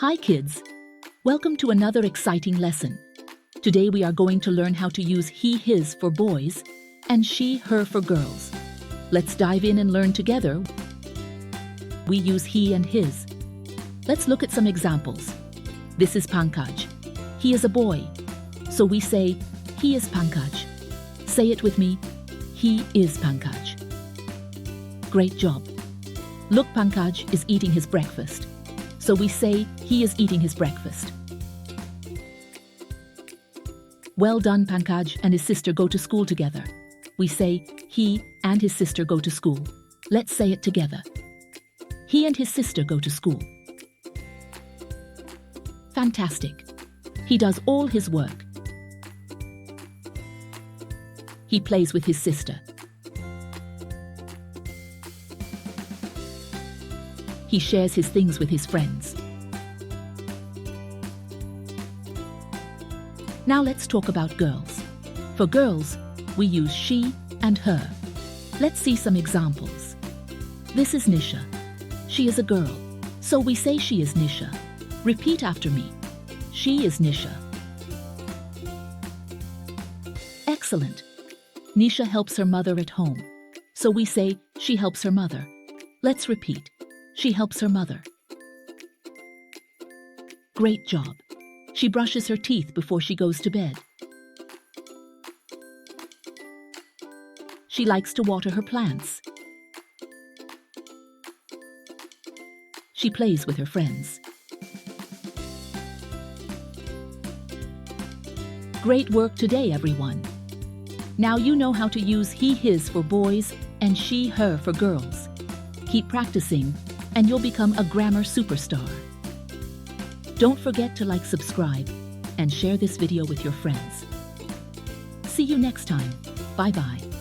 Hi kids! Welcome to another exciting lesson. Today we are going to learn how to use he, his for boys and she, her for girls. Let's dive in and learn together. We use he and his. Let's look at some examples. This is Pankaj. He is a boy. So we say, he is Pankaj. Say it with me. He is Pankaj. Great job. Look, Pankaj is eating his breakfast. So we say, he is eating his breakfast. Well done, Pankaj and his sister go to school together. We say, he and his sister go to school. Let's say it together. He and his sister go to school. Fantastic. He does all his work. He plays with his sister. He shares his things with his friends. Now let's talk about girls. For girls, we use she and her. Let's see some examples. This is Nisha. She is a girl, so we say she is Nisha. Repeat after me. She is Nisha. Excellent. Nisha helps her mother at home, so we say she helps her mother. Let's repeat. She helps her mother. Great job. She brushes her teeth before she goes to bed. She likes to water her plants. She plays with her friends. Great work today, everyone. Now you know how to use he, his for boys and she, her for girls. Keep practicing and you'll become a grammar superstar. Don't forget to like, subscribe, and share this video with your friends. See you next time. Bye-bye.